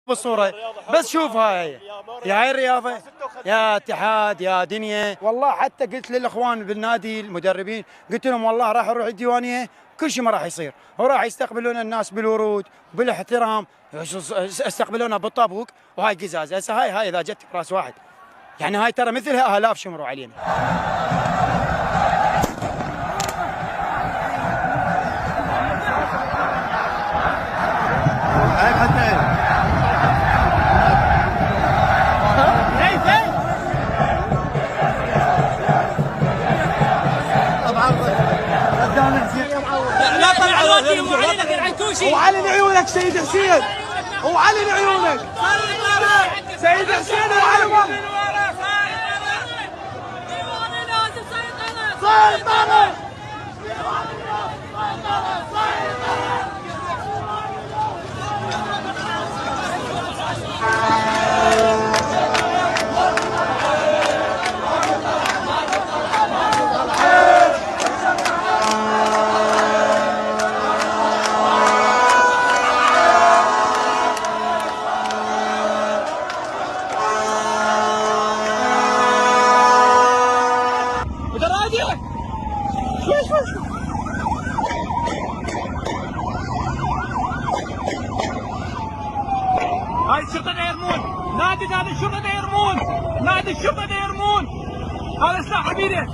بالصورة بس شوف هاي الرياضة يا اتحاد يا دنيا. والله حتى قلت للاخوان بالنادي المدربين، قلت لهم والله راح اروح الديوانية كل شيء ما راح يصير، وراح يستقبلون الناس بالورود بالاحترام، يستقبلونها بالطابوق وهاي قزاز. هسه هاي اذا جت براس واحد يعني هاي ترى مثلها الاف شمروا علينا. لا طلع الوادي وعلنك العنكوشي وعلن عيونك سيد حسين، وعلن عيونك سيد حسين وعلن سيطرة. هاي الشرطة دا يرمون، نادي الشرطة دا يرمون، نادي الشرطة دا يرمون، هذا سلاح حبيبي.